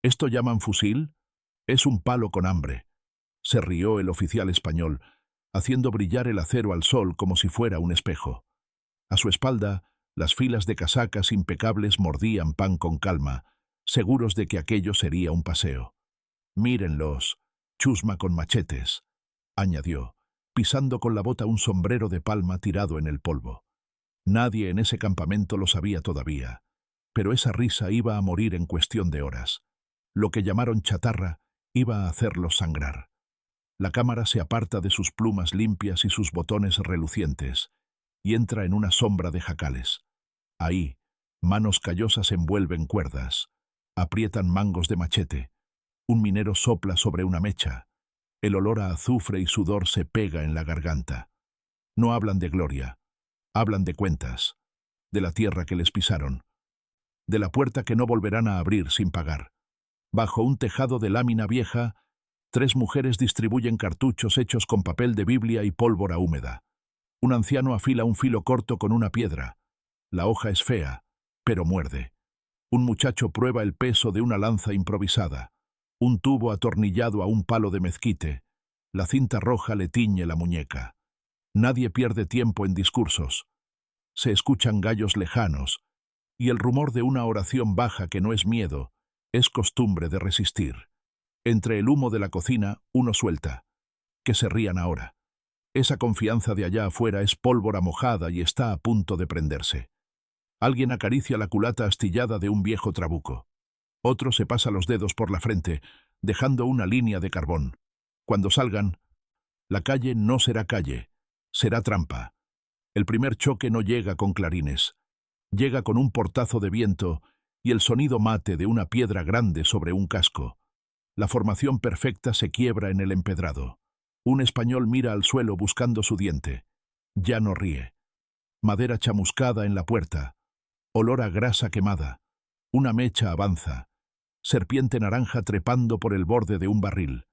¿Esto llaman fusil? Es un palo con hambre. Se rió el oficial español, haciendo brillar el acero al sol como si fuera un espejo. A su espalda, las filas de casacas impecables mordían pan con calma, seguros de que aquello sería un paseo. Mírenlos, chusma con machetes, añadió, pisando con la bota un sombrero de palma tirado en el polvo. Nadie en ese campamento lo sabía todavía, pero esa risa iba a morir en cuestión de horas. Lo que llamaron chatarra iba a hacerlos sangrar. La cámara se aparta de sus plumas limpias y sus botones relucientes, y entra en una sombra de jacales. Ahí, manos callosas envuelven cuerdas, aprietan mangos de machete. Un minero sopla sobre una mecha. El olor a azufre y sudor se pega en la garganta. No hablan de gloria, hablan de cuentas, de la tierra que les pisaron, de la puerta que no volverán a abrir sin pagar. Bajo un tejado de lámina vieja, 3 mujeres distribuyen cartuchos hechos con papel de Biblia y pólvora húmeda. Un anciano afila un filo corto con una piedra. La hoja es fea, pero muerde. Un muchacho prueba el peso de una lanza improvisada. Un tubo atornillado a un palo de mezquite. La cinta roja le tiñe la muñeca. Nadie pierde tiempo en discursos. Se escuchan gallos lejanos, y el rumor de una oración baja que no es miedo, es costumbre de resistir. Entre el humo de la cocina, uno suelta. Que se rían ahora. Esa confianza de allá afuera es pólvora mojada y está a punto de prenderse. Alguien acaricia la culata astillada de un viejo trabuco. Otro se pasa los dedos por la frente, dejando una línea de carbón. Cuando salgan, la calle no será calle, será trampa. El primer choque no llega con clarines. Llega con un portazo de viento y el sonido mate de una piedra grande sobre un casco. La formación perfecta se quiebra en el empedrado. Un español mira al suelo buscando su diente. Ya no ríe. Madera chamuscada en la puerta. Olor a grasa quemada. Una mecha avanza. Serpiente naranja trepando por el borde de un barril.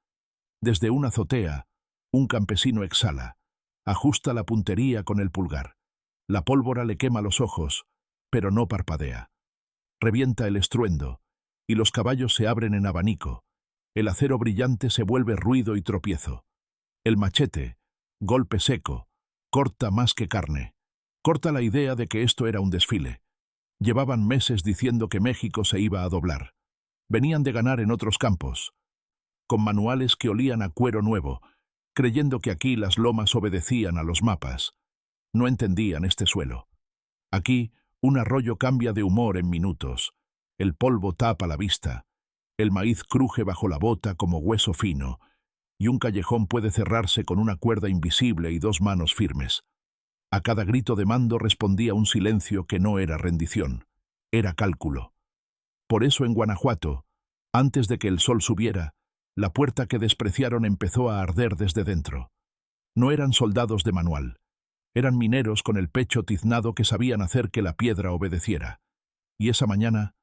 Desde una azotea, un campesino exhala. Ajusta la puntería con el pulgar. La pólvora le quema los ojos, pero no parpadea. Revienta el estruendo, y los caballos se abren en abanico. El acero brillante se vuelve ruido y tropiezo. El machete, golpe seco, corta más que carne. Corta la idea de que esto era un desfile. Llevaban meses diciendo que México se iba a doblar. Venían de ganar en otros campos, con manuales que olían a cuero nuevo, creyendo que aquí las lomas obedecían a los mapas. No entendían este suelo. Aquí, un arroyo cambia de humor en minutos. El polvo tapa la vista. El maíz cruje bajo la bota como hueso fino, y un callejón puede cerrarse con una cuerda invisible y 2 manos firmes. A cada grito de mando respondía un silencio que no era rendición, era cálculo. Por eso en Guanajuato, antes de que el sol subiera, la puerta que despreciaron empezó a arder desde dentro. No eran soldados de manual, eran mineros con el pecho tiznado que sabían hacer que la piedra obedeciera. Y esa mañana,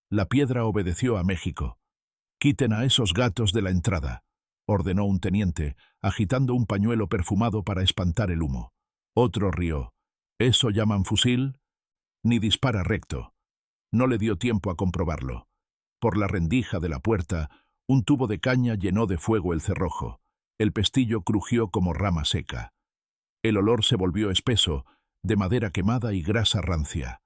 la piedra obedeció a México. «Quiten a esos gatos de la entrada», ordenó un teniente, agitando un pañuelo perfumado para espantar el humo. Otro rió. «¿Eso llaman fusil? Ni dispara recto». No le dio tiempo a comprobarlo. Por la rendija de la puerta, un tubo de caña llenó de fuego el cerrojo. El pestillo crujió como rama seca. El olor se volvió espeso, de madera quemada y grasa rancia.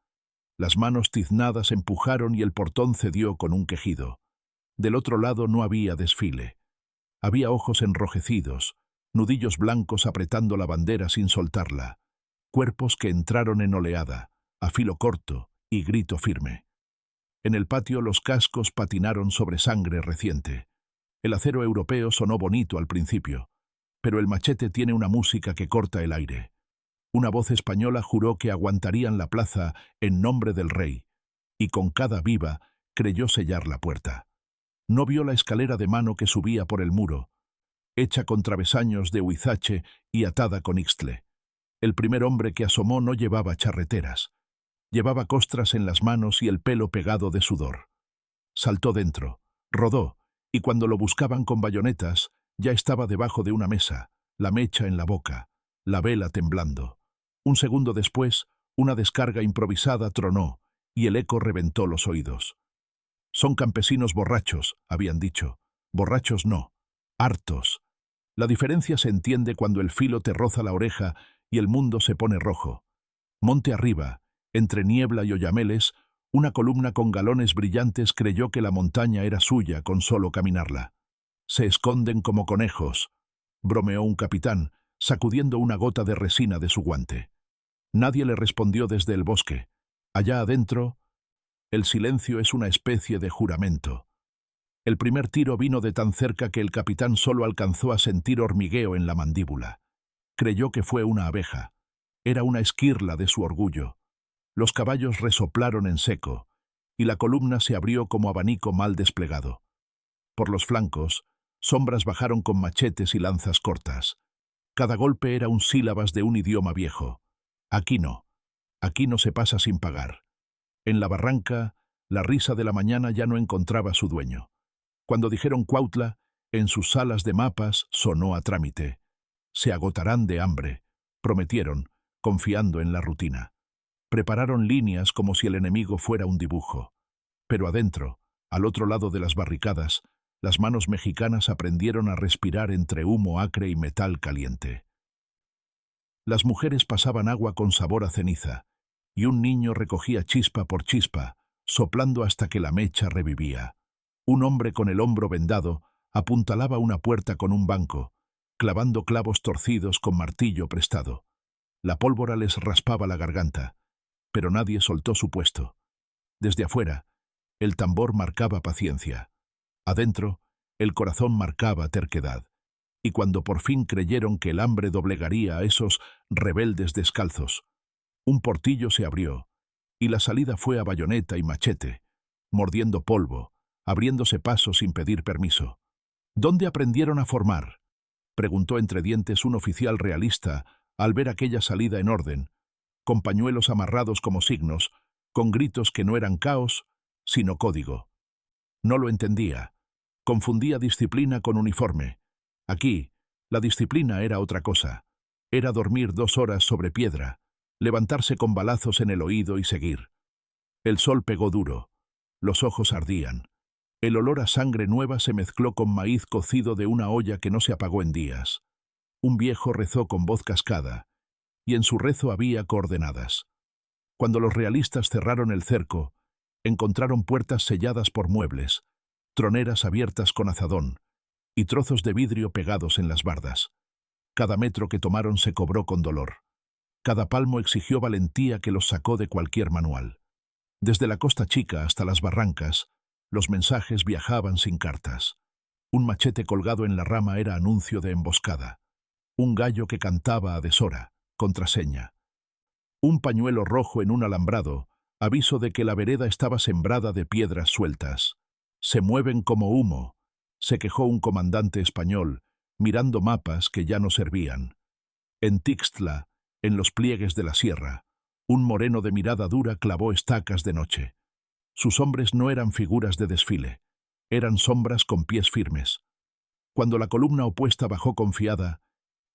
Las manos tiznadas empujaron y el portón cedió con un quejido. Del otro lado no había desfile. Había ojos enrojecidos, nudillos blancos apretando la bandera sin soltarla, cuerpos que entraron en oleada, a filo corto y grito firme. En el patio los cascos patinaron sobre sangre reciente. El acero europeo sonó bonito al principio, pero el machete tiene una música que corta el aire. Una voz española juró que aguantarían la plaza en nombre del rey, y con cada viva creyó sellar la puerta. No vio la escalera de mano que subía por el muro, hecha con travesaños de huizache y atada con ixtle. El primer hombre que asomó no llevaba charreteras. Llevaba costras en las manos y el pelo pegado de sudor. Saltó dentro, rodó, y cuando lo buscaban con bayonetas, ya estaba debajo de una mesa, la mecha en la boca, la vela temblando. Un segundo después, una descarga improvisada tronó, y el eco reventó los oídos. Son campesinos borrachos, habían dicho. Borrachos no, hartos. La diferencia se entiende cuando el filo te roza la oreja y el mundo se pone rojo. Monte arriba, entre niebla y oyameles, una columna con galones brillantes creyó que la montaña era suya con solo caminarla. Se esconden como conejos, bromeó un capitán, sacudiendo una gota de resina de su guante. Nadie le respondió desde el bosque. Allá adentro, el silencio es una especie de juramento. El primer tiro vino de tan cerca que el capitán solo alcanzó a sentir hormigueo en la mandíbula. Creyó que fue una abeja. Era una esquirla de su orgullo. Los caballos resoplaron en seco, y la columna se abrió como abanico mal desplegado. Por los flancos, sombras bajaron con machetes y lanzas cortas. Cada golpe era un sílabas de un idioma viejo. Aquí no se pasa sin pagar. En la barranca, la risa de la mañana ya no encontraba su dueño. Cuando dijeron Cuautla, en sus salas de mapas sonó a trámite. Se agotarán de hambre, prometieron, confiando en la rutina. Prepararon líneas como si el enemigo fuera un dibujo. Pero adentro, al otro lado de las barricadas, las manos mexicanas aprendieron a respirar entre humo acre y metal caliente. Las mujeres pasaban agua con sabor a ceniza, y un niño recogía chispa por chispa, soplando hasta que la mecha revivía. Un hombre con el hombro vendado apuntalaba una puerta con un banco, clavando clavos torcidos con martillo prestado. La pólvora les raspaba la garganta, pero nadie soltó su puesto. Desde afuera, el tambor marcaba paciencia. Adentro, el corazón marcaba terquedad. Y cuando por fin creyeron que el hambre doblegaría a esos rebeldes descalzos, un portillo se abrió, y la salida fue a bayoneta y machete, mordiendo polvo, abriéndose paso sin pedir permiso. ¿Dónde aprendieron a formar?, preguntó entre dientes un oficial realista al ver aquella salida en orden, con pañuelos amarrados como signos, con gritos que no eran caos, sino código. No lo entendía. Confundía disciplina con uniforme. Aquí, la disciplina era otra cosa. Era dormir 2 horas sobre piedra, levantarse con balazos en el oído y seguir. El sol pegó duro. Los ojos ardían. El olor a sangre nueva se mezcló con maíz cocido de una olla que no se apagó en días. Un viejo rezó con voz cascada, y en su rezo había coordenadas. Cuando los realistas cerraron el cerco, encontraron puertas selladas por muebles, troneras abiertas con azadón, y trozos de vidrio pegados en las bardas. Cada metro que tomaron se cobró con dolor. Cada palmo exigió valentía que los sacó de cualquier manual. Desde la Costa Chica hasta las barrancas, los mensajes viajaban sin cartas. Un machete colgado en la rama era anuncio de emboscada. Un gallo que cantaba a deshora, contraseña. Un pañuelo rojo en un alambrado, aviso de que la vereda estaba sembrada de piedras sueltas. Se mueven como humo, se quejó un comandante español, mirando mapas que ya no servían. En Tixtla, en los pliegues de la sierra, un moreno de mirada dura clavó estacas de noche. Sus hombres no eran figuras de desfile, eran sombras con pies firmes. Cuando la columna opuesta bajó confiada,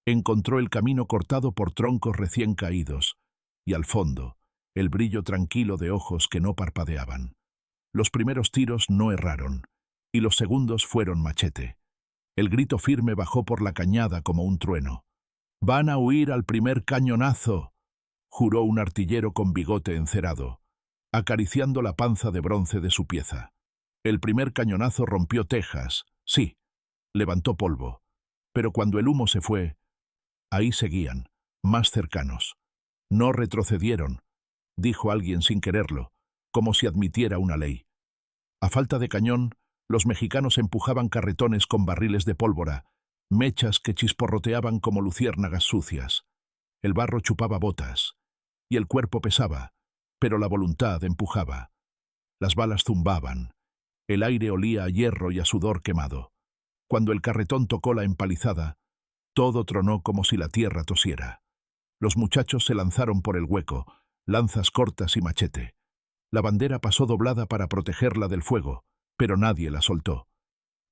encontró el camino cortado por troncos recién caídos, y al fondo, el brillo tranquilo de ojos que no parpadeaban. Los primeros tiros no erraron, y los segundos fueron machete. El grito firme bajó por la cañada como un trueno. «¡Van a huir al primer cañonazo!», juró un artillero con bigote encerado, acariciando la panza de bronce de su pieza. El primer cañonazo rompió tejas, sí, levantó polvo, pero cuando el humo se fue, ahí seguían, más cercanos. «No retrocedieron», dijo alguien sin quererlo, como si admitiera una ley. A falta de cañón, los mexicanos empujaban carretones con barriles de pólvora, mechas que chisporroteaban como luciérnagas sucias. El barro chupaba botas, y el cuerpo pesaba, pero la voluntad empujaba. Las balas zumbaban, el aire olía a hierro y a sudor quemado. Cuando el carretón tocó la empalizada, todo tronó como si la tierra tosiera. Los muchachos se lanzaron por el hueco, lanzas cortas y machete. La bandera pasó doblada para protegerla del fuego, pero nadie la soltó.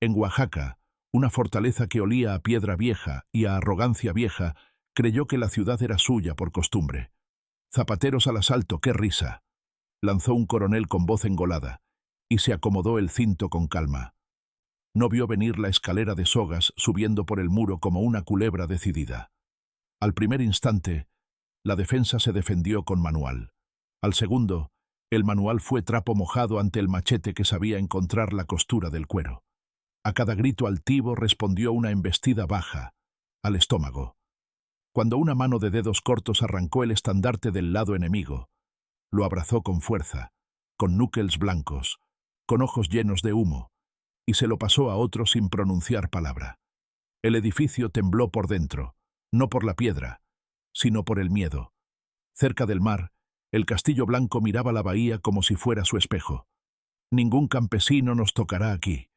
En Oaxaca, una fortaleza que olía a piedra vieja y a arrogancia vieja, creyó que la ciudad era suya por costumbre. «Zapateros al asalto, qué risa», lanzó un coronel con voz engolada, y se acomodó el cinto con calma. No vio venir la escalera de sogas subiendo por el muro como una culebra decidida. Al primer instante, la defensa se defendió con manual. Al segundo, el manual fue trapo mojado ante el machete que sabía encontrar la costura del cuero. A cada grito altivo respondió una embestida baja, al estómago. Cuando una mano de dedos cortos arrancó el estandarte del lado enemigo, lo abrazó con fuerza, con núqueles blancos, con ojos llenos de humo, y se lo pasó a otro sin pronunciar palabra. El edificio tembló por dentro, no por la piedra, sino por el miedo. Cerca del mar, el castillo blanco miraba la bahía como si fuera su espejo. «Ningún campesino nos tocará aquí»,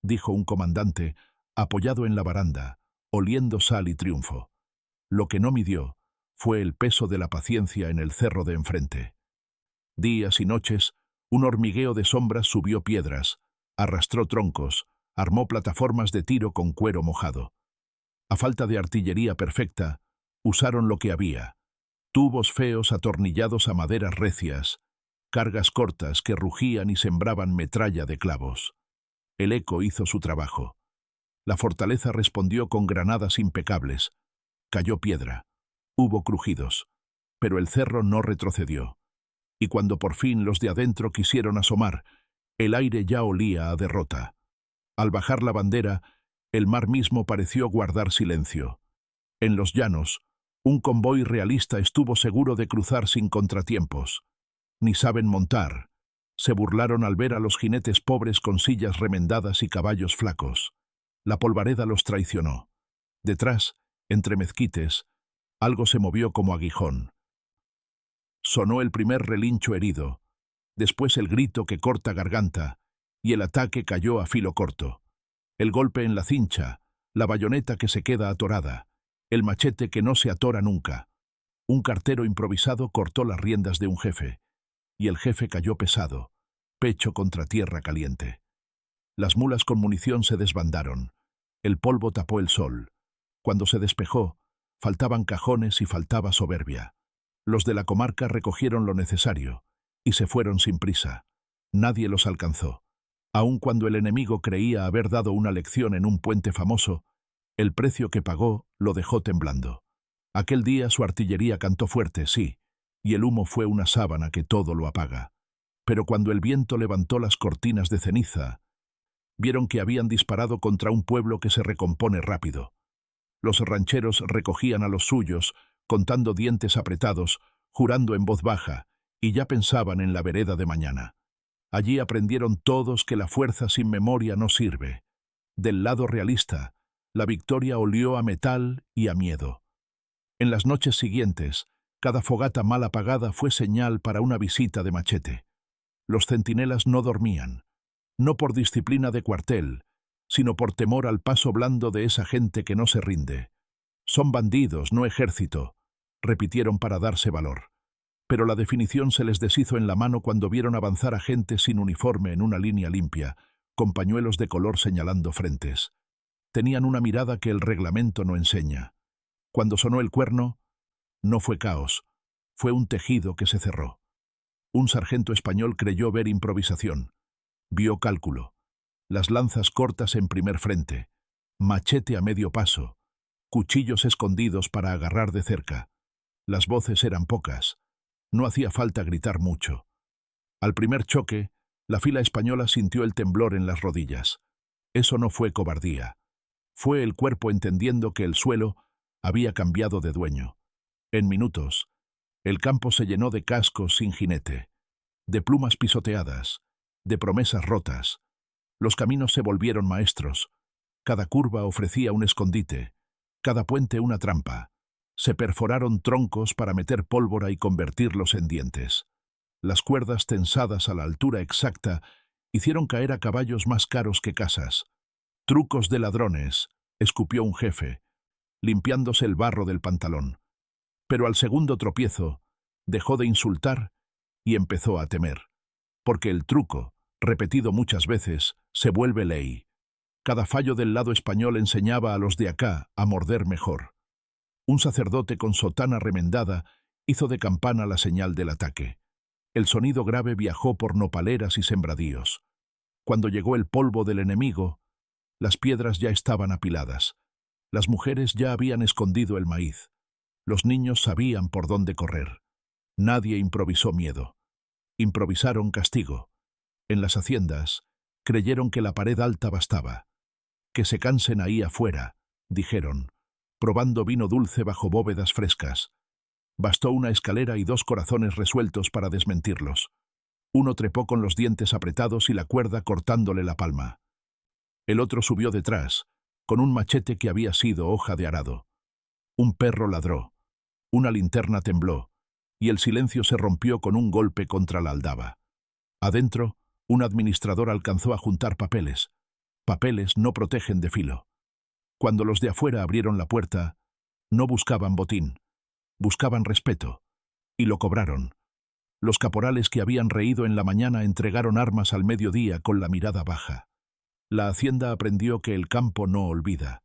dijo un comandante, apoyado en la baranda, oliendo sal y triunfo. Lo que no midió fue el peso de la paciencia en el cerro de enfrente. Días y noches, un hormigueo de sombras subió piedras, arrastró troncos, armó plataformas de tiro con cuero mojado. A falta de artillería perfecta, usaron lo que había: tubos feos atornillados a maderas recias, cargas cortas que rugían y sembraban metralla de clavos. El eco hizo su trabajo. La fortaleza respondió con granadas impecables. Cayó piedra, hubo crujidos, pero el cerro no retrocedió. Y cuando por fin los de adentro quisieron asomar, el aire ya olía a derrota. Al bajar la bandera, el mar mismo pareció guardar silencio. En los llanos, un convoy realista estuvo seguro de cruzar sin contratiempos. Ni saben montar, se burlaron al ver a los jinetes pobres con sillas remendadas y caballos flacos. La polvareda los traicionó. Detrás, entre mezquites, algo se movió como aguijón. Sonó el primer relincho herido, después el grito que corta garganta, y el ataque cayó a filo corto. El golpe en la cincha, la bayoneta que se queda atorada, el machete que no se atora nunca. Un cartero improvisado cortó las riendas de un jefe, y el jefe cayó pesado, pecho contra tierra caliente. Las mulas con munición se desbandaron. El polvo tapó el sol. Cuando se despejó, faltaban cajones y faltaba soberbia. Los de la comarca recogieron lo necesario y se fueron sin prisa. Nadie los alcanzó. Aun cuando el enemigo creía haber dado una lección en un puente famoso, el precio que pagó lo dejó temblando. Aquel día su artillería cantó fuerte, sí, y el humo fue una sábana que todo lo apaga. Pero cuando el viento levantó las cortinas de ceniza, vieron que habían disparado contra un pueblo que se recompone rápido. Los rancheros recogían a los suyos, contando dientes apretados, jurando en voz baja, y ya pensaban en la vereda de mañana. Allí aprendieron todos que la fuerza sin memoria no sirve. Del lado realista, la victoria olió a metal y a miedo. En las noches siguientes, cada fogata mal apagada fue señal para una visita de machete. Los centinelas no dormían, no por disciplina de cuartel, sino por temor al paso blando de esa gente que no se rinde. «Son bandidos, no ejército», repitieron para darse valor. Pero la definición se les deshizo en la mano cuando vieron avanzar a gente sin uniforme en una línea limpia, con pañuelos de color señalando frentes. Tenían una mirada que el reglamento no enseña. Cuando sonó el cuerno, no fue caos, fue un tejido que se cerró. Un sargento español creyó ver improvisación. Vio cálculo. Las lanzas cortas en primer frente, machete a medio paso, cuchillos escondidos para agarrar de cerca. Las voces eran pocas. No hacía falta gritar mucho. Al primer choque, la fila española sintió el temblor en las rodillas. Eso no fue cobardía. Fue el cuerpo entendiendo que el suelo había cambiado de dueño. En minutos, el campo se llenó de cascos sin jinete, de plumas pisoteadas, de promesas rotas. Los caminos se volvieron maestros. Cada curva ofrecía un escondite, cada puente una trampa. Se perforaron troncos para meter pólvora y convertirlos en dientes. Las cuerdas tensadas a la altura exacta hicieron caer a caballos más caros que casas. «Trucos de ladrones», escupió un jefe, limpiándose el barro del pantalón. Pero al segundo tropiezo, dejó de insultar y empezó a temer. Porque el truco, repetido muchas veces, se vuelve ley. Cada fallo del lado español enseñaba a los de acá a morder mejor. Un sacerdote con sotana remendada hizo de campana la señal del ataque. El sonido grave viajó por nopaleras y sembradíos. Cuando llegó el polvo del enemigo, las piedras ya estaban apiladas. Las mujeres ya habían escondido el maíz. Los niños sabían por dónde correr. Nadie improvisó miedo. Improvisaron castigo. En las haciendas, creyeron que la pared alta bastaba. Que se cansen ahí afuera, dijeron, probando vino dulce bajo bóvedas frescas. Bastó una escalera y 2 corazones resueltos para desmentirlos. Uno trepó con los dientes apretados y la cuerda cortándole la palma. El otro subió detrás, con un machete que había sido hoja de arado. Un perro ladró, una linterna tembló, y el silencio se rompió con un golpe contra la aldaba. Adentro, un administrador alcanzó a juntar papeles. Papeles no protegen de filo. Cuando los de afuera abrieron la puerta, no buscaban botín, buscaban respeto, y lo cobraron. Los caporales que habían reído en la mañana entregaron armas al mediodía con la mirada baja. La hacienda aprendió que el campo no olvida.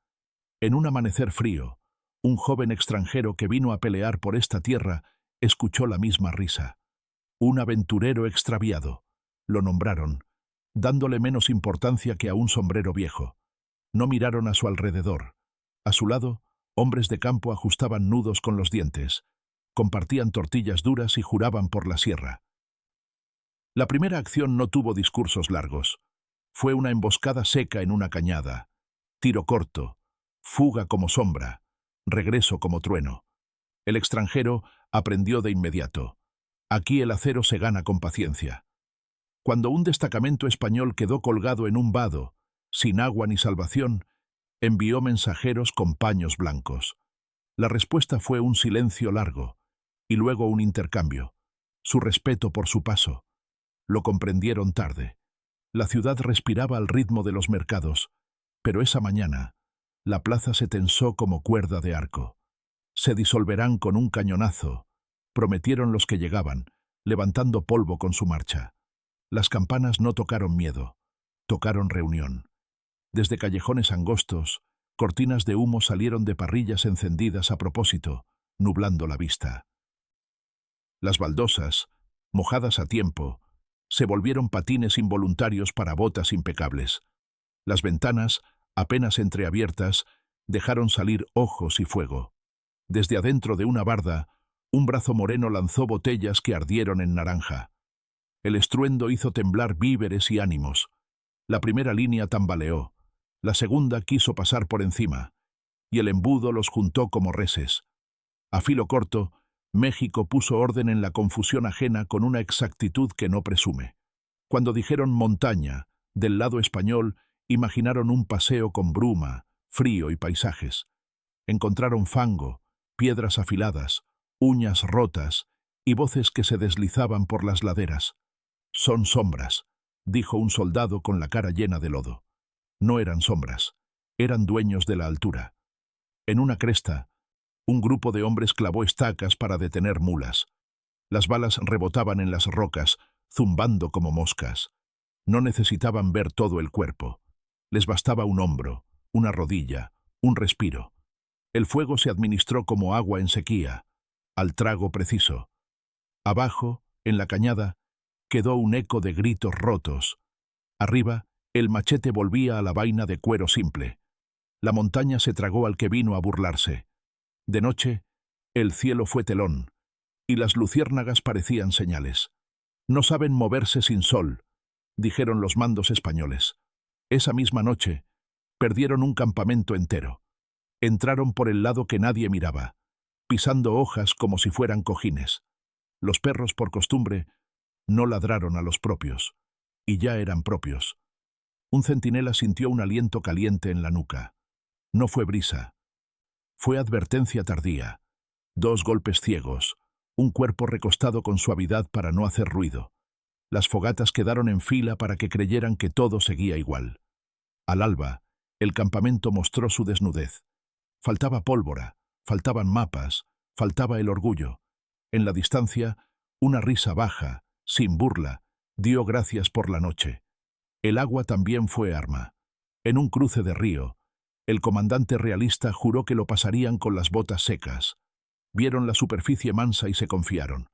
En un amanecer frío, un joven extranjero que vino a pelear por esta tierra escuchó la misma risa. Un aventurero extraviado. Lo nombraron, dándole menos importancia que a un sombrero viejo. No miraron a su alrededor. A su lado, hombres de campo ajustaban nudos con los dientes, compartían tortillas duras y juraban por la sierra. La primera acción no tuvo discursos largos. Fue una emboscada seca en una cañada, tiro corto, fuga como sombra, regreso como trueno. El extranjero aprendió de inmediato. Aquí el acero se gana con paciencia. Cuando un destacamento español quedó colgado en un vado, sin agua ni salvación, envió mensajeros con paños blancos. La respuesta fue un silencio largo, y luego un intercambio, su respeto por su paso. Lo comprendieron tarde. La ciudad respiraba al ritmo de los mercados, pero esa mañana, la plaza se tensó como cuerda de arco. Se disolverán con un cañonazo, prometieron los que llegaban, levantando polvo con su marcha. Las campanas no tocaron miedo, tocaron reunión. Desde callejones angostos, cortinas de humo salieron de parrillas encendidas a propósito, nublando la vista. Las baldosas, mojadas a tiempo, se volvieron patines involuntarios para botas impecables. Las ventanas, apenas entreabiertas, dejaron salir ojos y fuego. Desde adentro de una barda, un brazo moreno lanzó botellas que ardieron en naranja. El estruendo hizo temblar víveres y ánimos. La primera línea tambaleó, la segunda quiso pasar por encima, y el embudo los juntó como reses. A filo corto, México puso orden en la confusión ajena con una exactitud que no presume. Cuando dijeron montaña, del lado español, imaginaron un paseo con bruma, frío y paisajes. Encontraron fango, piedras afiladas, uñas rotas y voces que se deslizaban por las laderas. «Son sombras», dijo un soldado con la cara llena de lodo. No eran sombras, eran dueños de la altura. En una cresta, un grupo de hombres clavó estacas para detener mulas. Las balas rebotaban en las rocas, zumbando como moscas. No necesitaban ver todo el cuerpo. Les bastaba un hombro, una rodilla, un respiro. El fuego se administró como agua en sequía, al trago preciso. Abajo, en la cañada, quedó un eco de gritos rotos. Arriba, el machete volvía a la vaina de cuero simple. La montaña se tragó al que vino a burlarse. De noche, el cielo fue telón, y las luciérnagas parecían señales. «No saben moverse sin sol», dijeron los mandos españoles. Esa misma noche, perdieron un campamento entero. Entraron por el lado que nadie miraba, pisando hojas como si fueran cojines. Los perros, por costumbre, no ladraron a los propios, y ya eran propios. Un centinela sintió un aliento caliente en la nuca. No fue brisa. Fue advertencia tardía. 2 golpes ciegos, un cuerpo recostado con suavidad para no hacer ruido. Las fogatas quedaron en fila para que creyeran que todo seguía igual. Al alba, el campamento mostró su desnudez. Faltaba pólvora, faltaban mapas, faltaba el orgullo. En la distancia, una risa baja, sin burla, dio gracias por la noche. El agua también fue arma. En un cruce de río, el comandante realista juró que lo pasarían con las botas secas. Vieron la superficie mansa y se confiaron.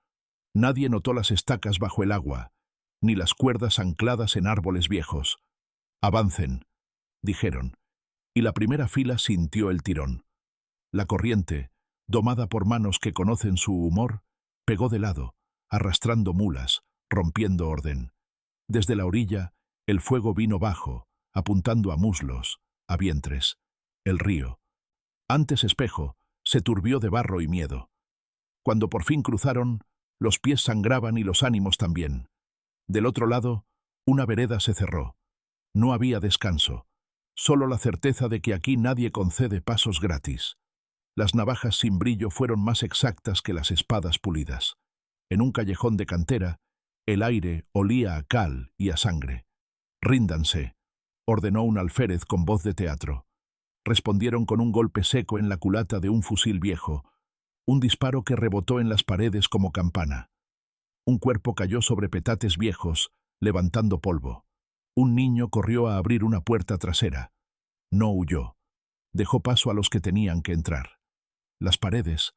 Nadie notó las estacas bajo el agua, ni las cuerdas ancladas en árboles viejos. «Avancen», dijeron, y la primera fila sintió el tirón. La corriente, domada por manos que conocen su humor, pegó de lado, arrastrando mulas, rompiendo orden. Desde la orilla, el fuego vino bajo, apuntando a muslos, a vientres. El río, antes espejo, se turbió de barro y miedo. Cuando por fin cruzaron, los pies sangraban y los ánimos también. Del otro lado, una vereda se cerró. No había descanso, solo la certeza de que aquí nadie concede pasos gratis. Las navajas sin brillo fueron más exactas que las espadas pulidas. En un callejón de cantera, el aire olía a cal y a sangre. «Ríndanse», ordenó un alférez con voz de teatro. Respondieron con un golpe seco en la culata de un fusil viejo, un disparo que rebotó en las paredes como campana. Un cuerpo cayó sobre petates viejos, levantando polvo. Un niño corrió a abrir una puerta trasera. No huyó. Dejó paso a los que tenían que entrar. Las paredes,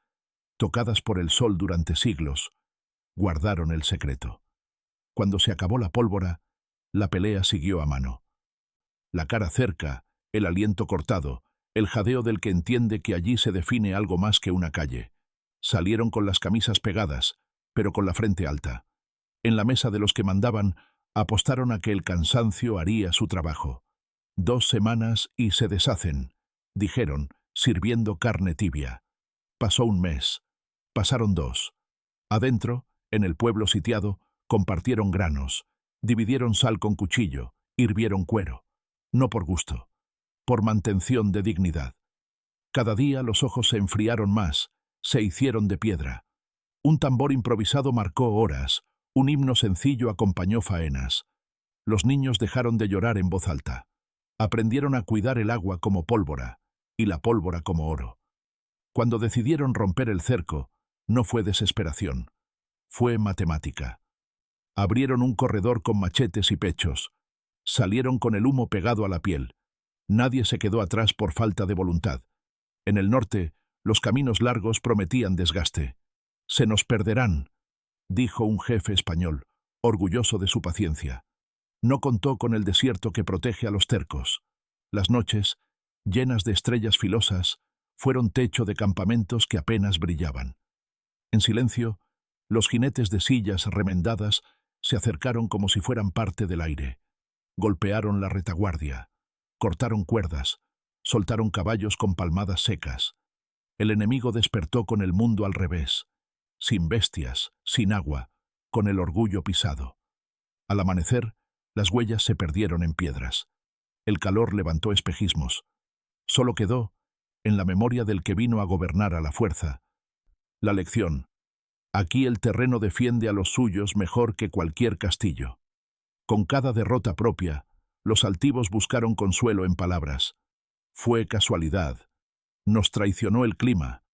tocadas por el sol durante siglos, guardaron el secreto. Cuando se acabó la pólvora, la pelea siguió a mano. La cara cerca, el aliento cortado, el jadeo del que entiende que allí se define algo más que una calle. Salieron con las camisas pegadas, pero con la frente alta. En la mesa de los que mandaban, apostaron a que el cansancio haría su trabajo. 2 semanas y se deshacen, dijeron, sirviendo carne tibia. Pasó un mes. Pasaron 2. Adentro, en el pueblo sitiado, compartieron granos, dividieron sal con cuchillo, hirvieron cuero. No por gusto, por mantención de dignidad. Cada día los ojos se enfriaron más, se hicieron de piedra. Un tambor improvisado marcó horas, un himno sencillo acompañó faenas. Los niños dejaron de llorar en voz alta. Aprendieron a cuidar el agua como pólvora, y la pólvora como oro. Cuando decidieron romper el cerco, no fue desesperación, fue matemática. Abrieron un corredor con machetes y pechos. Salieron con el humo pegado a la piel. Nadie se quedó atrás por falta de voluntad. En el norte, los caminos largos prometían desgaste. «Se nos perderán», dijo un jefe español, orgulloso de su paciencia. No contó con el desierto que protege a los tercos. Las noches, llenas de estrellas filosas, fueron techo de campamentos que apenas brillaban. En silencio, los jinetes de sillas remendadas se acercaron como si fueran parte del aire. Golpearon la retaguardia, cortaron cuerdas, soltaron caballos con palmadas secas. El enemigo despertó con el mundo al revés, sin bestias, sin agua, con el orgullo pisado. Al amanecer, las huellas se perdieron en piedras. El calor levantó espejismos. Solo quedó, en la memoria del que vino a gobernar a la fuerza, la lección: aquí el terreno defiende a los suyos mejor que cualquier castillo. Con cada derrota propia, los altivos buscaron consuelo en palabras. Fue casualidad. Nos traicionó el clima.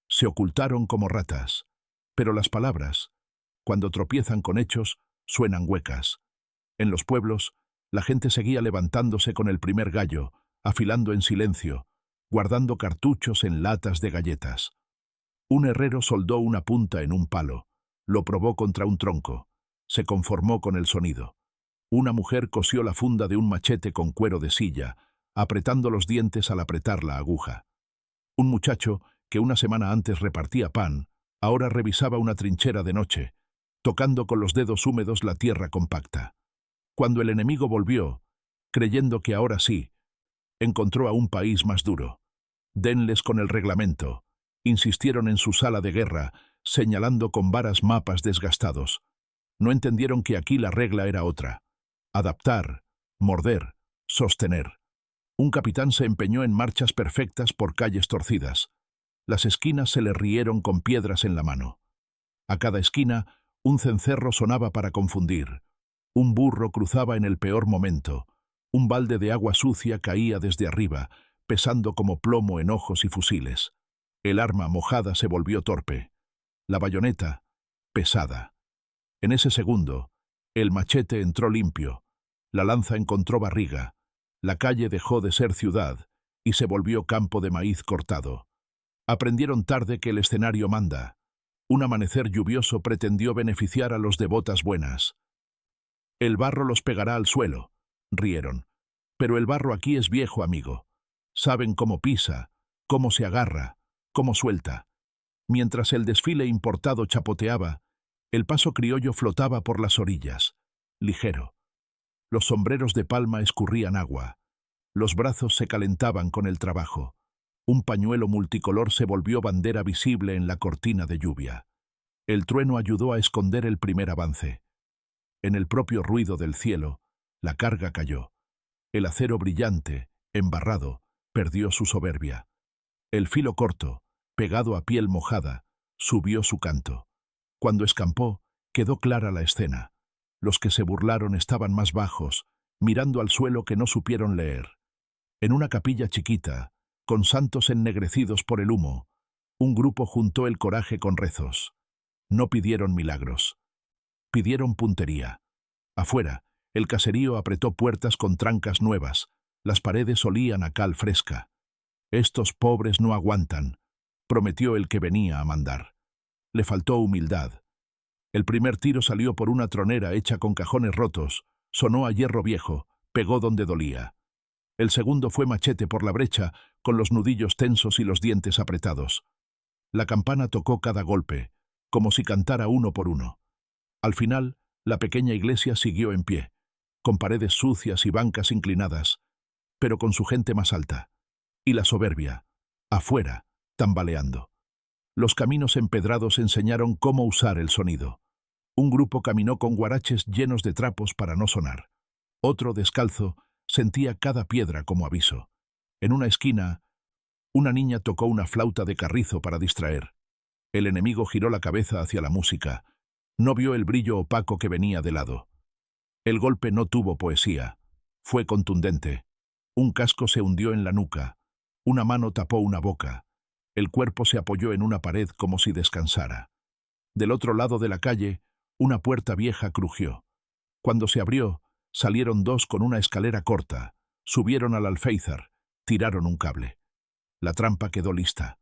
Se ocultaron como ratas. Pero las palabras, cuando tropiezan con hechos, suenan huecas. En los pueblos, la gente seguía levantándose con el primer gallo, afilando en silencio, guardando cartuchos en latas de galletas. Un herrero soldó una punta en un palo, lo probó contra un tronco, se conformó con el sonido. Una mujer cosió la funda de un machete con cuero de silla, apretando los dientes al apretar la aguja. Un muchacho, que una semana antes repartía pan, ahora revisaba una trinchera de noche, tocando con los dedos húmedos la tierra compacta. Cuando el enemigo volvió, creyendo que ahora sí, encontró a un país más duro. «Denles con el reglamento», insistieron en su sala de guerra, señalando con varas mapas desgastados. No entendieron que aquí la regla era otra: adaptar, morder, sostener. Un capitán se empeñó en marchas perfectas por calles torcidas. Las esquinas se le rieron con piedras en la mano. A cada esquina, un cencerro sonaba para confundir. Un burro cruzaba en el peor momento. Un balde de agua sucia caía desde arriba, pesando como plomo en ojos y fusiles. El arma mojada se volvió torpe. La bayoneta, pesada. En ese segundo, el machete entró limpio. La lanza encontró barriga. La calle dejó de ser ciudad y se volvió campo de maíz cortado. Aprendieron tarde que el escenario manda. Un amanecer lluvioso pretendió beneficiar a los de botas buenas. El barro los pegará al suelo, rieron. Pero el barro aquí es viejo, amigo. Saben cómo pisa, cómo se agarra, cómo suelta. Mientras el desfile importado chapoteaba, el paso criollo flotaba por las orillas, ligero. Los sombreros de palma escurrían agua. Los brazos se calentaban con el trabajo. Un pañuelo multicolor se volvió bandera visible en la cortina de lluvia. El trueno ayudó a esconder el primer avance. En el propio ruido del cielo, la carga cayó. El acero brillante, embarrado, perdió su soberbia. El filo corto, pegado a piel mojada, subió su canto. Cuando escampó, quedó clara la escena. Los que se burlaron estaban más bajos, mirando al suelo que no supieron leer. En una capilla chiquita, con santos ennegrecidos por el humo, un grupo juntó el coraje con rezos. No pidieron milagros. Pidieron puntería. Afuera, el caserío apretó puertas con trancas nuevas. Las paredes olían a cal fresca. «Estos pobres no aguantan», prometió el que venía a mandar. Le faltó humildad. El primer tiro salió por una tronera hecha con cajones rotos, sonó a hierro viejo, pegó donde dolía. El segundo fue machete por la brecha, con los nudillos tensos y los dientes apretados. La campana tocó cada golpe, como si cantara uno por uno. Al final, la pequeña iglesia siguió en pie, con paredes sucias y bancas inclinadas, pero con su gente más alta. Y la soberbia, afuera, tambaleando. Los caminos empedrados enseñaron cómo usar el sonido. Un grupo caminó con guaraches llenos de trapos para no sonar. Otro, descalzo, sentía cada piedra como aviso. En una esquina, una niña tocó una flauta de carrizo para distraer. El enemigo giró la cabeza hacia la música. No vio el brillo opaco que venía de lado. El golpe no tuvo poesía. Fue contundente. Un casco se hundió en la nuca. Una mano tapó una boca. El cuerpo se apoyó en una pared como si descansara. Del otro lado de la calle, una puerta vieja crujió. Cuando se abrió, salieron dos con una escalera corta, subieron al alféizar, tiraron un cable. La trampa quedó lista.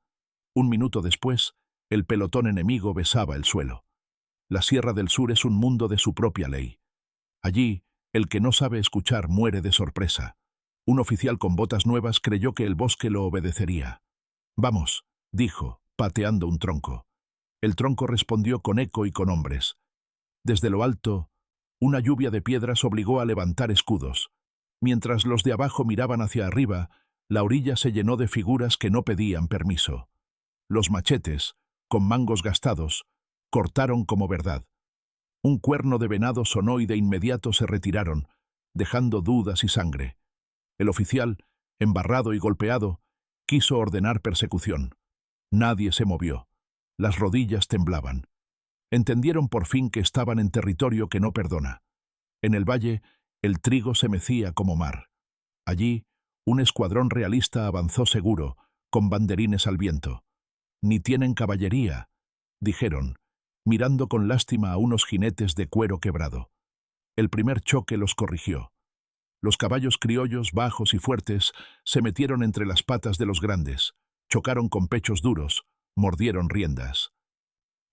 Un minuto después, el pelotón enemigo besaba el suelo. La Sierra del Sur es un mundo de su propia ley. Allí, el que no sabe escuchar muere de sorpresa. Un oficial con botas nuevas creyó que el bosque lo obedecería. «Vamos», dijo, pateando un tronco. El tronco respondió con eco y con hombres. Desde lo alto, una lluvia de piedras obligó a levantar escudos. Mientras los de abajo miraban hacia arriba, la orilla se llenó de figuras que no pedían permiso. Los machetes, con mangos gastados, cortaron como verdad. Un cuerno de venado sonó y de inmediato se retiraron, dejando dudas y sangre. El oficial, embarrado y golpeado, quiso ordenar persecución. Nadie se movió. Las rodillas temblaban. Entendieron por fin que estaban en territorio que no perdona. En el valle, el trigo se mecía como mar. Allí, un escuadrón realista avanzó seguro, con banderines al viento. «Ni tienen caballería», dijeron, mirando con lástima a unos jinetes de cuero quebrado. El primer choque los corrigió. Los caballos criollos, bajos y fuertes, se metieron entre las patas de los grandes, chocaron con pechos duros, mordieron riendas.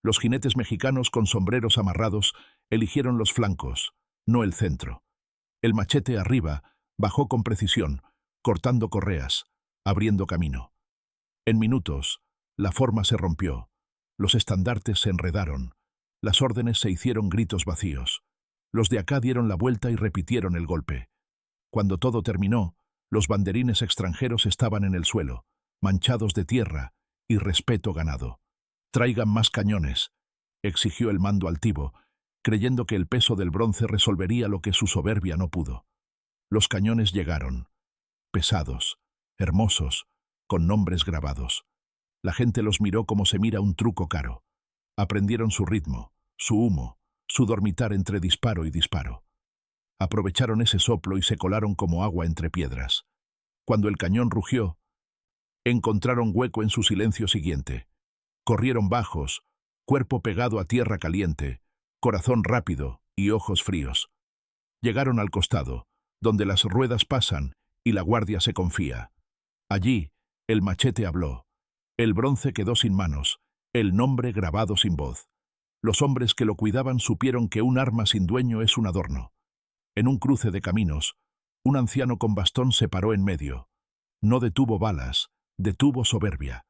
Los jinetes mexicanos con sombreros amarrados eligieron los flancos, no el centro. El machete arriba bajó con precisión, cortando correas, abriendo camino. En minutos, la forma se rompió, los estandartes se enredaron, las órdenes se hicieron gritos vacíos. Los de acá dieron la vuelta y repitieron el golpe. Cuando todo terminó, los banderines extranjeros estaban en el suelo, manchados de tierra y respeto ganado. «Traigan más cañones», exigió el mando altivo, creyendo que el peso del bronce resolvería lo que su soberbia no pudo. Los cañones llegaron, pesados, hermosos, con nombres grabados. La gente los miró como se mira un truco caro. Aprendieron su ritmo, su humo, su dormitar entre disparo y disparo. Aprovecharon ese soplo y se colaron como agua entre piedras. Cuando el cañón rugió, encontraron hueco en su silencio siguiente. Corrieron bajos, cuerpo pegado a tierra caliente, corazón rápido y ojos fríos. Llegaron al costado, donde las ruedas pasan y la guardia se confía. Allí, el machete habló. El bronce quedó sin manos, el nombre grabado sin voz. Los hombres que lo cuidaban supieron que un arma sin dueño es un adorno. En un cruce de caminos, un anciano con bastón se paró en medio. No detuvo balas, detuvo soberbia.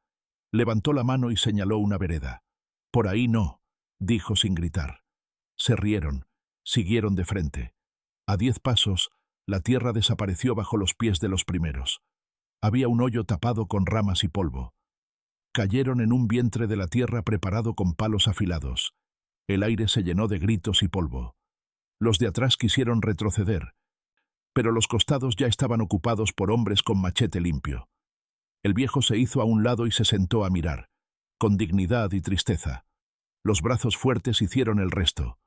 Levantó la mano y señaló una vereda. «Por ahí no», dijo sin gritar. Se rieron, siguieron de frente. A 10 pasos, la tierra desapareció bajo los pies de los primeros. Había un hoyo tapado con ramas y polvo. Cayeron en un vientre de la tierra preparado con palos afilados. El aire se llenó de gritos y polvo. Los de atrás quisieron retroceder, pero los costados ya estaban ocupados por hombres con machete limpio. El viejo se hizo a un lado y se sentó a mirar, con dignidad y tristeza. Los brazos fuertes hicieron el resto.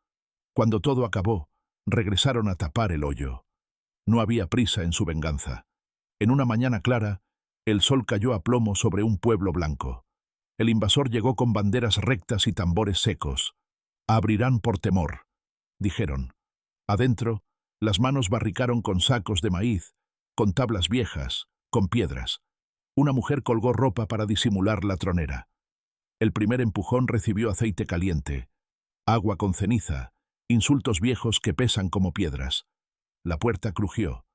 Cuando todo acabó, regresaron a tapar el hoyo. No había prisa en su venganza. En una mañana clara, el sol cayó a plomo sobre un pueblo blanco. El invasor llegó con banderas rectas y tambores secos. «Abrirán por temor», dijeron. Adentro, las manos barricaron con sacos de maíz, con tablas viejas, con piedras. Una mujer colgó ropa para disimular la tronera. El primer empujón recibió aceite caliente, agua con ceniza, insultos viejos que pesan como piedras. La puerta crujió,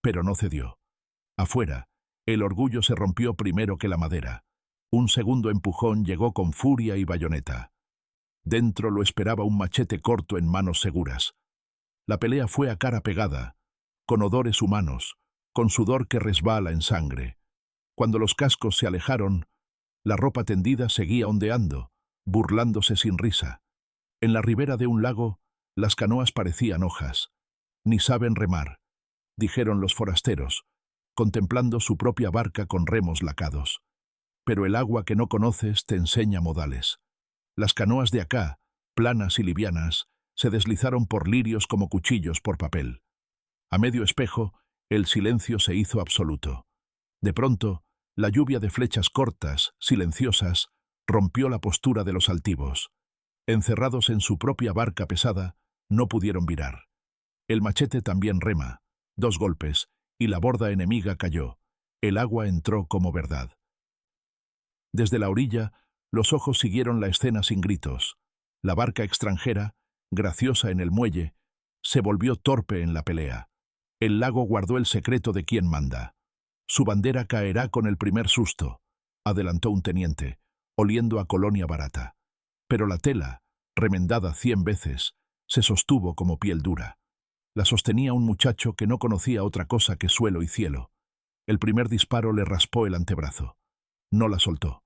pero no cedió. Afuera, el orgullo se rompió primero que la madera. Un segundo empujón llegó con furia y bayoneta. Dentro lo esperaba un machete corto en manos seguras. La pelea fue a cara pegada, con odores humanos, con sudor que resbala en sangre. Cuando los cascos se alejaron, la ropa tendida seguía ondeando, burlándose sin risa. En la ribera de un lago, las canoas parecían hojas. «Ni saben remar», dijeron los forasteros, contemplando su propia barca con remos lacados. «Pero el agua que no conoces te enseña modales». Las canoas de acá, planas y livianas, se deslizaron por lirios como cuchillos por papel. A medio espejo, el silencio se hizo absoluto. De pronto, la lluvia de flechas cortas, silenciosas, rompió la postura de los altivos. Encerrados en su propia barca pesada, no pudieron virar. El machete también rema. 2 golpes, y la borda enemiga cayó. El agua entró como verdad. Desde la orilla, los ojos siguieron la escena sin gritos. La barca extranjera, graciosa en el muelle, se volvió torpe en la pelea. El lago guardó el secreto de quién manda. «Su bandera caerá con el primer susto», adelantó un teniente, oliendo a colonia barata. Pero la tela, remendada 100 veces, se sostuvo como piel dura. La sostenía un muchacho que no conocía otra cosa que suelo y cielo. El primer disparo le raspó el antebrazo. No la soltó.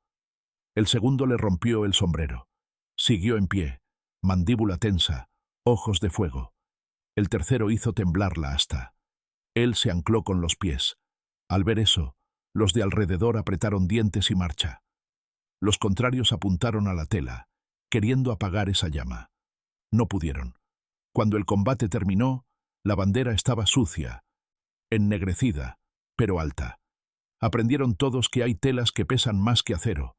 El segundo le rompió el sombrero. Siguió en pie, mandíbula tensa, ojos de fuego. El tercero hizo temblar la asta. Él se ancló con los pies. Al ver eso, los de alrededor apretaron dientes y marcha. Los contrarios apuntaron a la tela, queriendo apagar esa llama. No pudieron. Cuando el combate terminó, la bandera estaba sucia, ennegrecida, pero alta. Aprendieron todos que hay telas que pesan más que acero.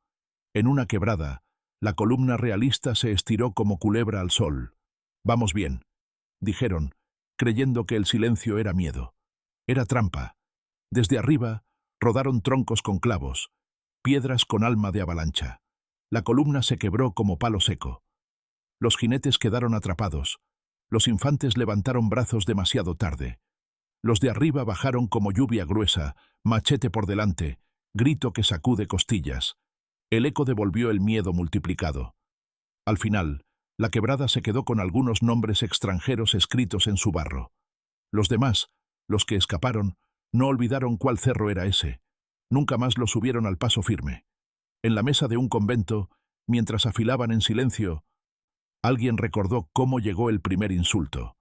En una quebrada, la columna realista se estiró como culebra al sol. «Vamos bien», dijeron, creyendo que el silencio era miedo. Era trampa. Desde arriba, rodaron troncos con clavos, piedras con alma de avalancha. La columna se quebró como palo seco. Los jinetes quedaron atrapados. Los infantes levantaron brazos demasiado tarde. Los de arriba bajaron como lluvia gruesa, machete por delante, grito que sacude costillas. El eco devolvió el miedo multiplicado. Al final, la quebrada se quedó con algunos nombres extranjeros escritos en su barro. Los demás, los que escaparon, no olvidaron cuál cerro era ese. Nunca más lo subieron al paso firme. En la mesa de un convento, mientras afilaban en silencio, alguien recordó cómo llegó el primer insulto.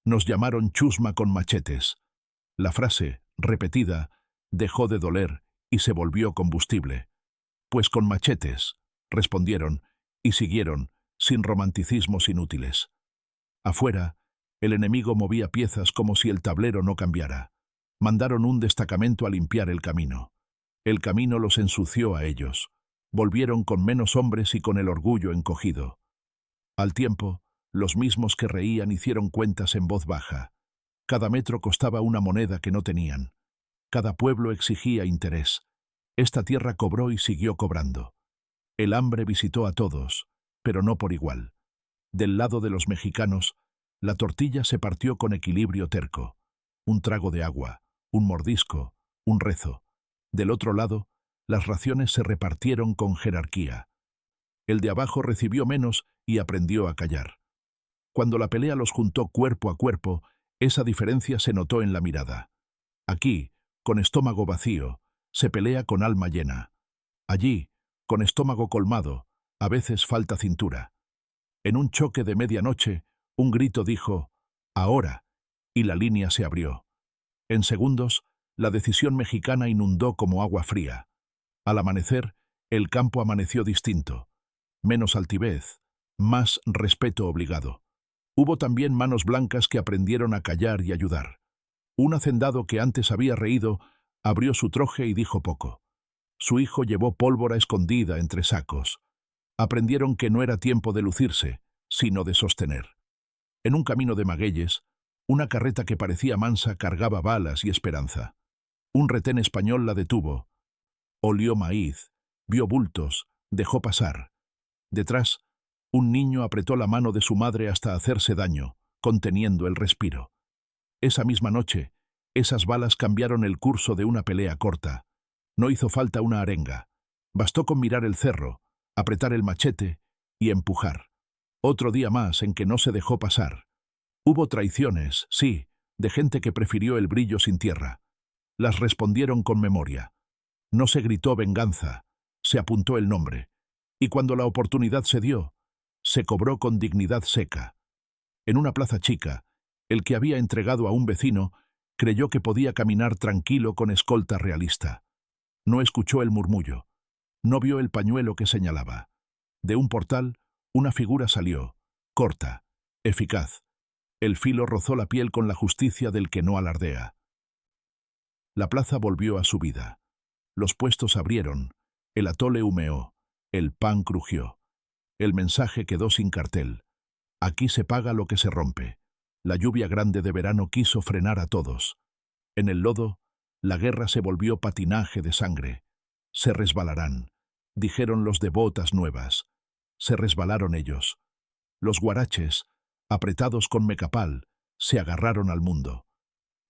Nos llamaron chusma con machetes. La frase, repetida, dejó de doler y se volvió combustible. «Pues con machetes», respondieron, y siguieron, sin romanticismos inútiles. Afuera, el enemigo movía piezas como si el tablero no cambiara. Mandaron un destacamento a limpiar el camino. El camino los ensució a ellos. Volvieron con menos hombres y con el orgullo encogido. Al tiempo, los mismos que reían hicieron cuentas en voz baja. Cada metro costaba una moneda que no tenían. Cada pueblo exigía interés. Esta tierra cobró y siguió cobrando. El hambre visitó a todos, pero no por igual. Del lado de los mexicanos, La tortilla se partió con equilibrio terco. Un trago de agua, un mordisco, un rezo. Del otro lado, las raciones se repartieron con jerarquía. El de abajo recibió menos y aprendió a callar. Cuando la pelea los juntó cuerpo a cuerpo, esa diferencia se notó en la mirada. Aquí, con estómago vacío, se pelea con alma llena. Allí, con estómago colmado, a veces falta cintura. En un choque de medianoche, un grito dijo, «Ahora», y la línea se abrió. En segundos, la decisión mexicana inundó como agua fría. Al amanecer, el campo amaneció distinto. Menos altivez, más respeto obligado. Hubo también manos blancas que aprendieron a callar y ayudar. Un hacendado que antes había reído, abrió su troje y dijo poco. Su hijo llevó pólvora escondida entre sacos. Aprendieron que no era tiempo de lucirse, sino de sostener. En un camino de magueyes, una carreta que parecía mansa cargaba balas y esperanza. Un retén español la detuvo. Olió maíz, vio bultos, dejó pasar. Detrás, un niño apretó la mano de su madre hasta hacerse daño, conteniendo el respiro. Esa misma noche, esas balas cambiaron el curso de una pelea corta. No hizo falta una arenga. Bastó con mirar el cerro, apretar el machete y empujar. Otro día más en que no se dejó pasar. Hubo traiciones, sí, de gente que prefirió el brillo sin tierra. Las respondieron con memoria. No se gritó venganza, se apuntó el nombre. Y cuando la oportunidad se dio, se cobró con dignidad seca. En una plaza chica, el que había entregado a un vecino creyó que podía caminar tranquilo con escolta realista. No escuchó el murmullo. No vio el pañuelo que señalaba. De un portal, una figura salió, corta, eficaz. El filo rozó la piel con la justicia del que no alardea. La plaza volvió a su vida. Los puestos abrieron, el atole humeó, el pan crujió. El mensaje quedó sin cartel. Aquí se paga lo que se rompe. La lluvia grande de verano quiso frenar a todos. En el lodo, la guerra se volvió patinaje de sangre. Se resbalarán, dijeron los de botas nuevas. Se resbalaron ellos. Los guaraches, apretados con mecapal, se agarraron al mundo.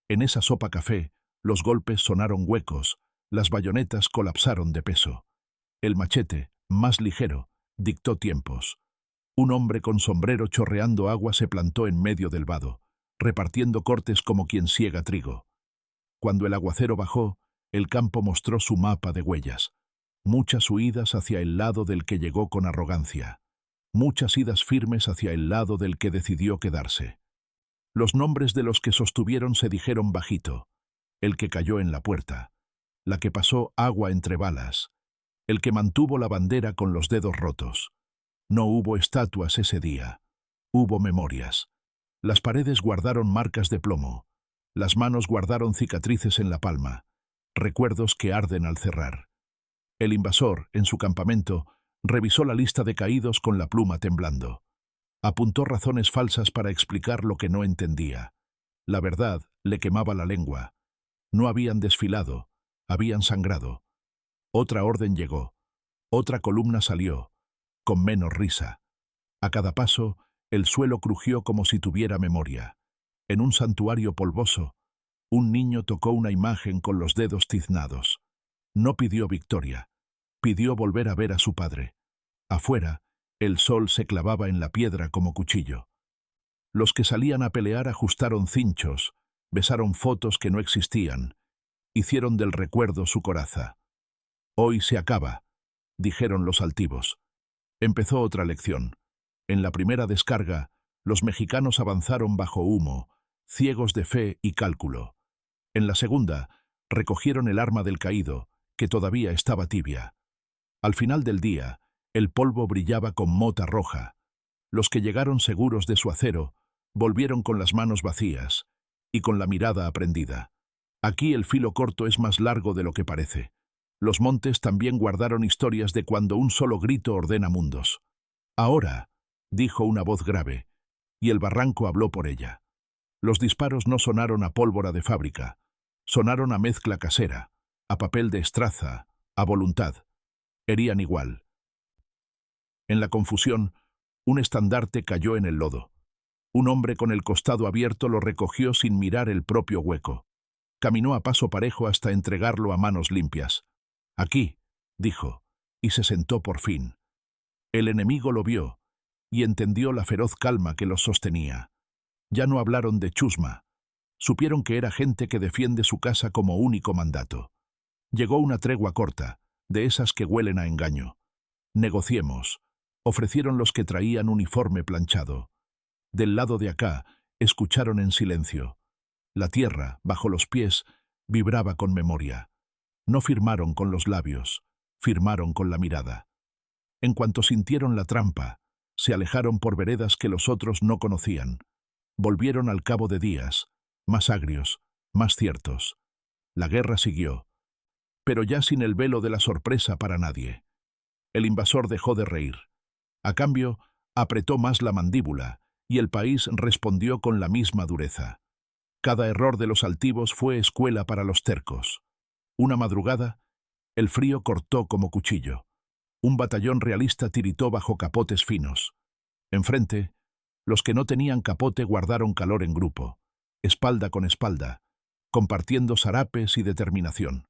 En esa sopa café, los golpes sonaron huecos, las bayonetas colapsaron de peso. El machete, más ligero, dictó tiempos. Un hombre con sombrero chorreando agua se plantó en medio del vado, repartiendo cortes como quien siega trigo. Cuando el aguacero bajó, el campo mostró su mapa de huellas. Muchas huidas hacia el lado del que llegó con arrogancia. Muchas idas firmes hacia el lado del que decidió quedarse. Los nombres de los que sostuvieron se dijeron bajito. El que cayó en la puerta. La que pasó agua entre balas. El que mantuvo la bandera con los dedos rotos. No hubo estatuas ese día. Hubo memorias. Las paredes guardaron marcas de plomo. Las manos guardaron cicatrices en la palma. Recuerdos que arden al cerrar. El invasor, en su campamento, revisó la lista de caídos con la pluma temblando. Apuntó razones falsas para explicar lo que no entendía. La verdad le quemaba la lengua. No habían desfilado, habían sangrado. Otra orden llegó. Otra columna salió, con menos risa. A cada paso, el suelo crujió como si tuviera memoria. En un santuario polvoso, un niño tocó una imagen con los dedos tiznados. No pidió victoria, pidió volver a ver a su padre. Afuera, el sol se clavaba en la piedra como cuchillo. Los que salían a pelear ajustaron cinchos, besaron fotos que no existían, hicieron del recuerdo su coraza. Hoy se acaba, dijeron los altivos. Empezó otra lección. En la primera descarga, los mexicanos avanzaron bajo humo, ciegos de fe y cálculo. En la segunda, recogieron el arma del caído, que todavía estaba tibia. Al final del día, el polvo brillaba con mota roja. Los que llegaron seguros de su acero, volvieron con las manos vacías y con la mirada aprendida. Aquí el filo corto es más largo de lo que parece. Los montes también guardaron historias de cuando un solo grito ordena mundos. Ahora, dijo una voz grave, y el barranco habló por ella. Los disparos no sonaron a pólvora de fábrica, sonaron a mezcla casera, a papel de estraza, a voluntad. Herían igual. En la confusión, un estandarte cayó en el lodo. Un hombre con el costado abierto lo recogió sin mirar el propio hueco. Caminó a paso parejo hasta entregarlo a manos limpias. «Aquí», dijo, y se sentó por fin. El enemigo lo vio y entendió la feroz calma que los sostenía. Ya no hablaron de chusma. Supieron que era gente que defiende su casa como único mandato. Llegó una tregua corta, de esas que huelen a engaño. «Negociemos», ofrecieron los que traían uniforme planchado. Del lado de acá, escucharon en silencio. La tierra, bajo los pies, vibraba con memoria. No firmaron con los labios, firmaron con la mirada. En cuanto sintieron la trampa, se alejaron por veredas que los otros no conocían. Volvieron al cabo de días, más agrios, más ciertos. La guerra siguió, pero ya sin el velo de la sorpresa para nadie. El invasor dejó de reír. A cambio, apretó más la mandíbula, y el país respondió con la misma dureza. Cada error de los altivos fue escuela para los tercos. Una madrugada, el frío cortó como cuchillo. Un batallón realista tiritó bajo capotes finos. Enfrente, los que no tenían capote guardaron calor en grupo, espalda con espalda, compartiendo sarapes y determinación.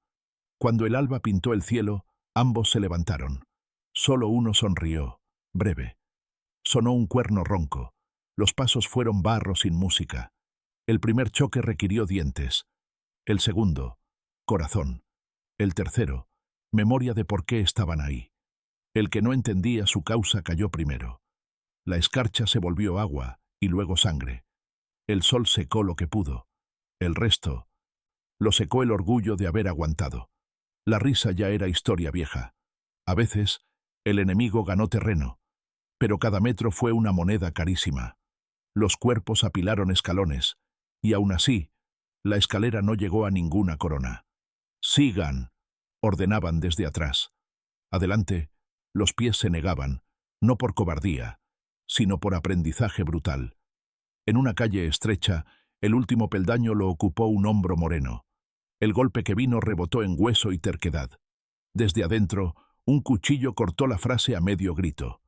Cuando el alba pintó el cielo, ambos se levantaron. Solo uno sonrió, breve. Sonó un cuerno ronco. Los pasos fueron barro sin música. El primer choque requirió dientes. El segundo, corazón. El tercero, memoria de por qué estaban ahí. El que no entendía su causa cayó primero. La escarcha se volvió agua y luego sangre. El sol secó lo que pudo. El resto lo secó el orgullo de haber aguantado. La risa ya era historia vieja. A veces, el enemigo ganó terreno, pero cada metro fue una moneda carísima. Los cuerpos apilaron escalones, y aún así, la escalera no llegó a ninguna corona. «Sigan», ordenaban desde atrás. Adelante, los pies se negaban, no por cobardía, sino por aprendizaje brutal. En una calle estrecha, el último peldaño lo ocupó un hombro moreno. El golpe que vino rebotó en hueso y terquedad. Desde adentro, un cuchillo cortó la frase a medio grito.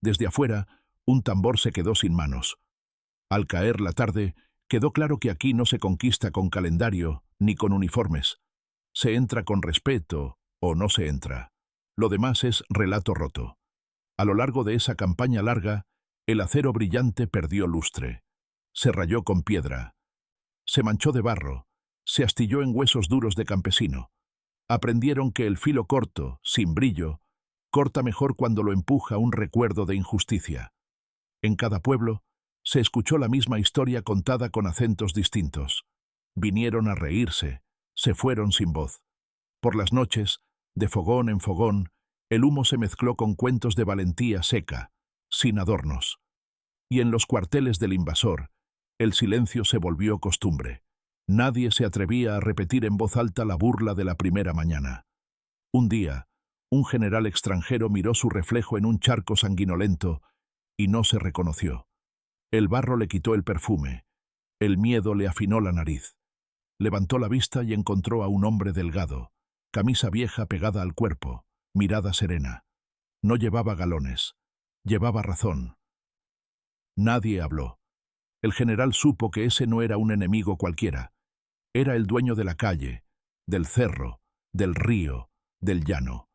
Desde afuera, un tambor se quedó sin manos. Al caer la tarde, quedó claro que aquí no se conquista con calendario ni con uniformes. Se entra con respeto o no se entra. Lo demás es relato roto. A lo largo de esa campaña larga, el acero brillante perdió lustre. Se rayó con piedra. Se manchó de barro. Se astilló en huesos duros de campesino. Aprendieron que el filo corto, sin brillo, corta mejor cuando lo empuja un recuerdo de injusticia. En cada pueblo, se escuchó la misma historia contada con acentos distintos. Vinieron a reírse, se fueron sin voz. Por las noches, de fogón en fogón, el humo se mezcló con cuentos de valentía seca, sin adornos. Y en los cuarteles del invasor, el silencio se volvió costumbre. Nadie se atrevía a repetir en voz alta la burla de la primera mañana. Un día, un general extranjero miró su reflejo en un charco sanguinolento y no se reconoció. El barro le quitó el perfume. El miedo le afinó la nariz. Levantó la vista y encontró a un hombre delgado, camisa vieja pegada al cuerpo, mirada serena. No llevaba galones, llevaba razón. Nadie habló. El general supo que ese no era un enemigo cualquiera. Era el dueño de la calle, del cerro, del río, del llano.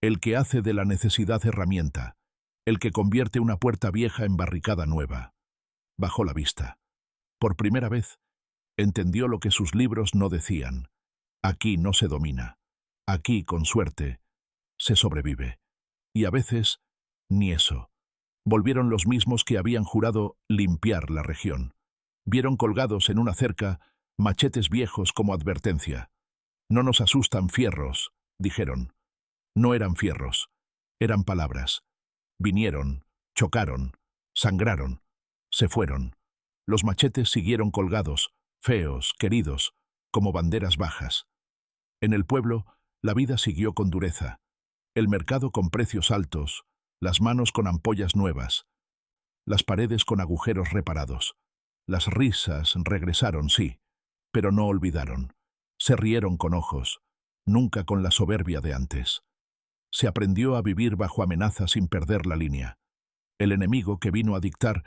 El que hace de la necesidad herramienta, el que convierte una puerta vieja en barricada nueva. Bajó la vista. Por primera vez, entendió lo que sus libros no decían. Aquí no se domina. Aquí, con suerte, se sobrevive. Y a veces, ni eso. Volvieron los mismos que habían jurado limpiar la región. Vieron colgados en una cerca machetes viejos como advertencia. «No nos asustan fierros», dijeron. No eran fierros, eran palabras. Vinieron, chocaron, sangraron, se fueron. Los machetes siguieron colgados, feos, queridos, como banderas bajas. En el pueblo, la vida siguió con dureza. El mercado con precios altos, las manos con ampollas nuevas, las paredes con agujeros reparados. Las risas regresaron, sí, pero no olvidaron. Se rieron con ojos, nunca con la soberbia de antes. Se aprendió a vivir bajo amenaza sin perder la línea. El enemigo que vino a dictar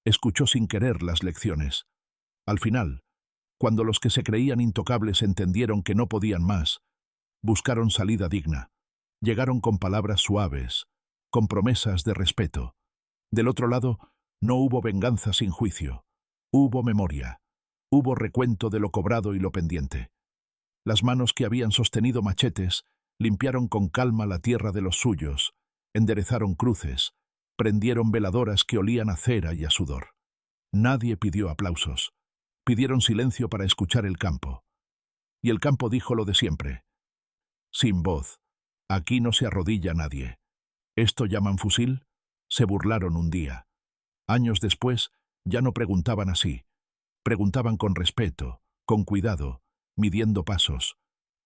Escuchó sin querer las lecciones. Al final, cuando los que se creían intocables entendieron que no podían más, buscaron salida digna. Llegaron con palabras suaves, con promesas de respeto. Del otro lado, no hubo venganza sin juicio. Hubo memoria. Hubo recuento de lo cobrado y lo pendiente. Las manos que habían sostenido machetes limpiaron con calma la tierra de los suyos, enderezaron cruces, prendieron veladoras que olían a cera y a sudor. Nadie pidió aplausos. Pidieron silencio para escuchar el campo. Y el campo dijo lo de siempre. Sin voz. Aquí no se arrodilla nadie. ¿Esto llaman fusil? Se burlaron un día. Años después, ya no preguntaban así. Preguntaban con respeto, con cuidado, midiendo pasos.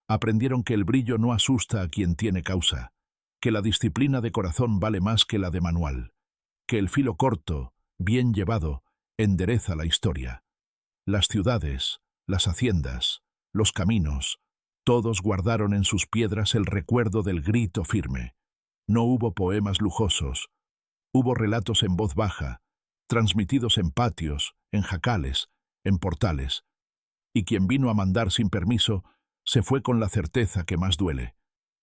Aprendieron que el brillo no asusta a quien tiene causa, que la disciplina de corazón vale más que la de manual, que el filo corto, bien llevado, endereza la historia. Las ciudades, las haciendas, los caminos, todos guardaron en sus piedras el recuerdo del grito firme. No hubo poemas lujosos, hubo relatos en voz baja, transmitidos en patios, en jacales, en portales. Y quien vino a mandar sin permiso, se fue con la certeza que más duele.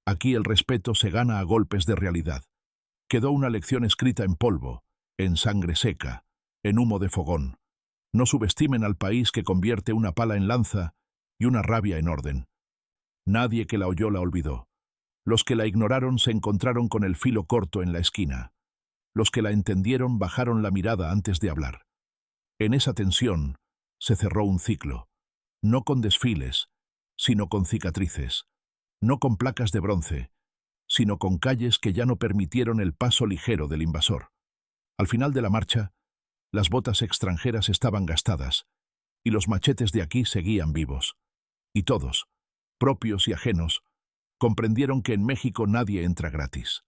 Aquí el respeto se gana a golpes de realidad. Quedó una lección escrita en polvo, en sangre seca, en humo de fogón. No subestimen al país que convierte una pala en lanza y una rabia en orden. Nadie que la oyó la olvidó. Los que la ignoraron se encontraron con el filo corto en la esquina. Los que la entendieron bajaron la mirada antes de hablar. En esa tensión se cerró un ciclo, no con desfiles, sino con cicatrices, no con placas de bronce, sino con calles que ya no permitieron el paso ligero del invasor. Al final de la marcha, las botas extranjeras estaban gastadas, y los machetes de aquí seguían vivos. Y todos, propios y ajenos, comprendieron que en México nadie entra gratis.